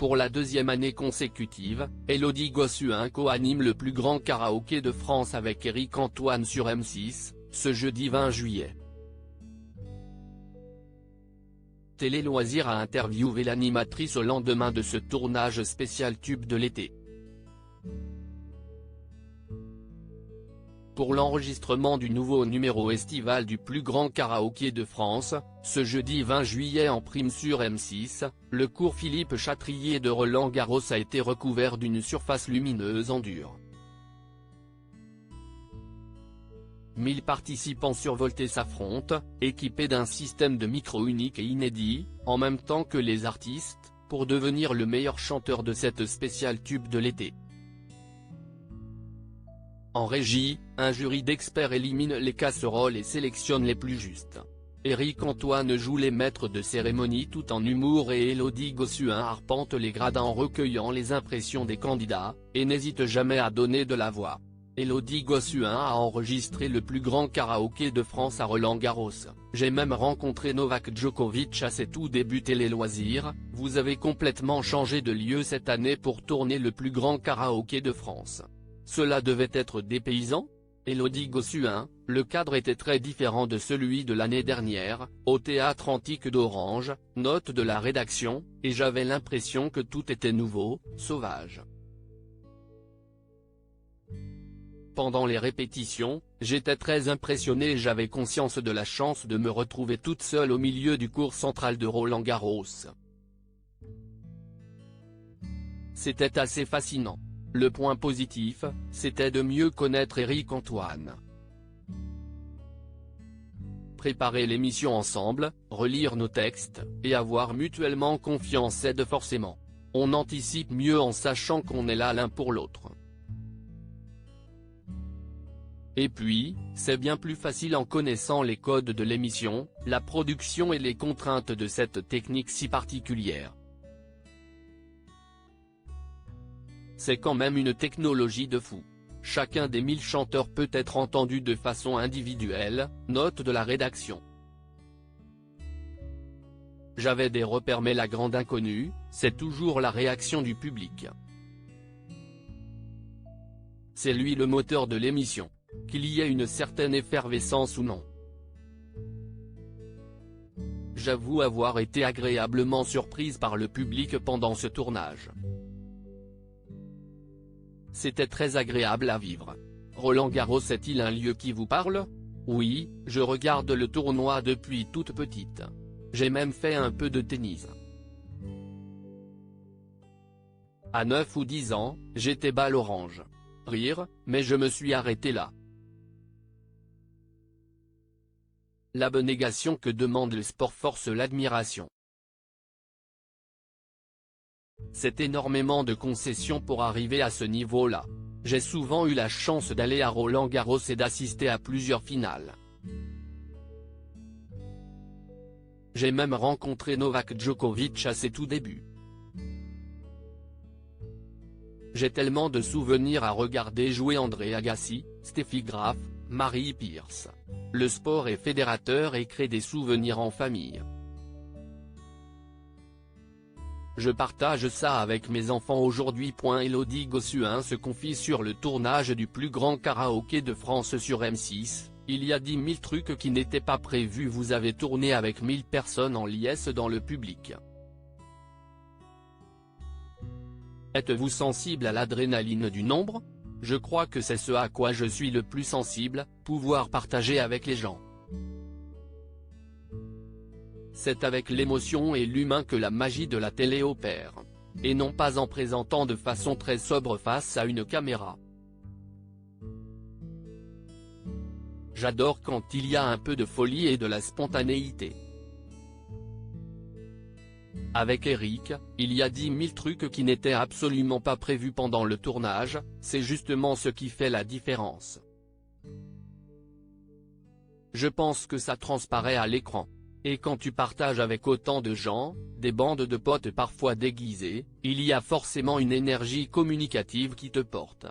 Pour la deuxième année consécutive, Élodie Gossuin co-anime le plus grand karaoké de France avec Éric Antoine sur M6, ce jeudi 20 juillet. Télé Loisirs a interviewé l'animatrice au lendemain de ce tournage spécial tube de l'été. Pour l'enregistrement du nouveau numéro estival du plus grand karaoké de France, ce jeudi 20 juillet en prime sur M6, le cours Philippe Chatrier de Roland-Garros a été recouvert d'une surface lumineuse en dur. 1000 participants survoltés s'affrontent, équipés d'un système de micro unique et inédit, en même temps que les artistes, pour devenir le meilleur chanteur de cette spéciale tube de l'été. En régie, un jury d'experts élimine les casseroles et sélectionne les plus justes. Éric Antoine joue les maîtres de cérémonie tout en humour et Élodie Gossuin arpente les gradins en recueillant les impressions des candidats, et n'hésite jamais à donner de la voix. Élodie Gossuin a enregistré le plus grand karaoké de France à Roland-Garros. J'ai même rencontré Novak Djokovic à ses tout débuts Télé Loisirs. Vous avez complètement changé de lieu cette année pour tourner le plus grand karaoké de France. Cela devait être dépaysant ? Élodie Gossuin, le cadre était très différent de celui de l'année dernière, au Théâtre Antique d'Orange, note de la rédaction, et j'avais l'impression que tout était nouveau, sauvage. Pendant les répétitions, j'étais très impressionné et j'avais conscience de la chance de me retrouver toute seule au milieu du court central de Roland-Garros. C'était assez fascinant. Le point positif, c'était de mieux connaître Éric Antoine. Préparer l'émission ensemble, relire nos textes, et avoir mutuellement confiance aide forcément. On anticipe mieux en sachant qu'on est là l'un pour l'autre. Et puis, c'est bien plus facile en connaissant les codes de l'émission, la production et les contraintes de cette technique si particulière. C'est quand même une technologie de fou. Chacun des 1000 chanteurs peut être entendu de façon individuelle, note de la rédaction. J'avais des repères mais la grande inconnue, c'est toujours la réaction du public. C'est lui le moteur de l'émission. Qu'il y ait une certaine effervescence ou non. J'avoue avoir été agréablement surprise par le public pendant ce tournage. C'était très agréable à vivre. Roland-Garros est-il un lieu qui vous parle ? Oui, je regarde le tournoi depuis toute petite. J'ai même fait un peu de tennis. À 9 ou 10 ans, j'étais balle orange. Rire, mais je me suis arrêté là. L'abnégation que demande le sport force l'admiration. C'est énormément de concessions pour arriver à ce niveau-là. J'ai souvent eu la chance d'aller à Roland-Garros et d'assister à plusieurs finales. J'ai même rencontré Novak Djokovic à ses tout débuts. J'ai tellement de souvenirs à regarder jouer André Agassi, Steffi Graf, Marie Pierce. Le sport est fédérateur et crée des souvenirs en famille. Je partage ça avec mes enfants aujourd'hui. Élodie Gossuin se confie sur le tournage du plus grand karaoké de France sur M6, il y a 10 000 trucs qui n'étaient pas prévus. Vous avez tourné avec 1000 personnes en liesse dans le public. Êtes-vous sensible à l'adrénaline du nombre ? Je crois que c'est ce à quoi je suis le plus sensible, pouvoir partager avec les gens. C'est avec l'émotion et l'humain que la magie de la télé opère. Et non pas en présentant de façon très sobre face à une caméra. J'adore quand il y a un peu de folie et de la spontanéité. Avec Éric, il y a 10 000 trucs qui n'étaient absolument pas prévus pendant le tournage, c'est justement ce qui fait la différence. Je pense que ça transparaît à l'écran. Et quand tu partages avec autant de gens, des bandes de potes parfois déguisés, il y a forcément une énergie communicative qui te porte.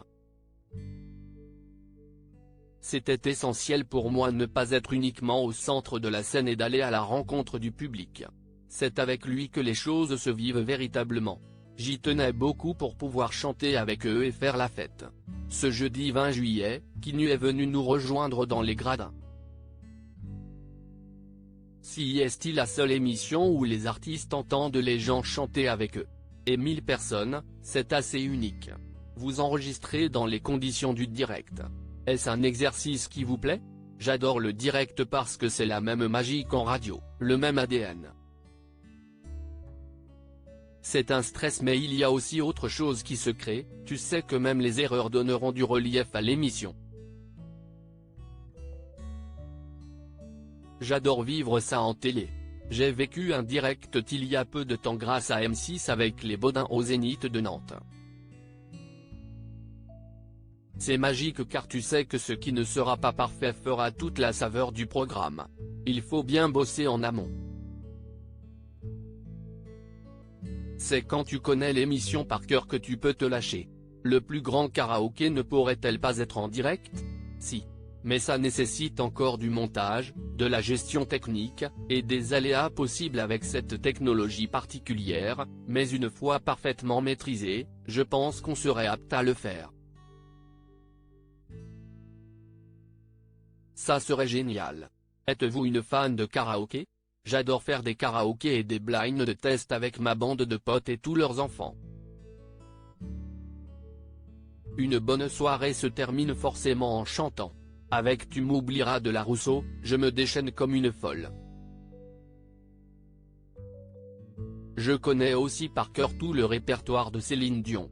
C'était essentiel pour moi de ne pas être uniquement au centre de la scène et d'aller à la rencontre du public. C'est avec lui que les choses se vivent véritablement. J'y tenais beaucoup pour pouvoir chanter avec eux et faire la fête. Ce jeudi 20 juillet, Quenu est venu nous rejoindre dans les gradins. Si est-il la seule émission où les artistes entendent les gens chanter avec eux. Et 1000 personnes, c'est assez unique. Vous enregistrez dans les conditions du direct. Est-ce un exercice qui vous plaît? J'adore le direct parce que c'est la même magie qu'en radio, le même ADN. C'est un stress, mais il y a aussi autre chose qui se crée, tu sais que même les erreurs donneront du relief à l'émission. J'adore vivre ça en télé. J'ai vécu un direct il y a peu de temps grâce à M6 avec les Baudins au Zénith de Nantes. C'est magique car tu sais que ce qui ne sera pas parfait fera toute la saveur du programme. Il faut bien bosser en amont. C'est quand tu connais l'émission par cœur que tu peux te lâcher. Le plus grand karaoké ne pourrait-elle pas être en direct? Si. Mais ça nécessite encore du montage, de la gestion technique, et des aléas possibles avec cette technologie particulière, mais une fois parfaitement maîtrisée, je pense qu'on serait apte à le faire. Ça serait génial. Êtes-vous une fan de karaoké? J'adore faire des karaokés et des blind de test avec ma bande de potes et tous leurs enfants. Une bonne soirée se termine forcément en chantant. Avec Tu m'oublieras de la Rousseau, je me déchaîne comme une folle. Je connais aussi par cœur tout le répertoire de Céline Dion.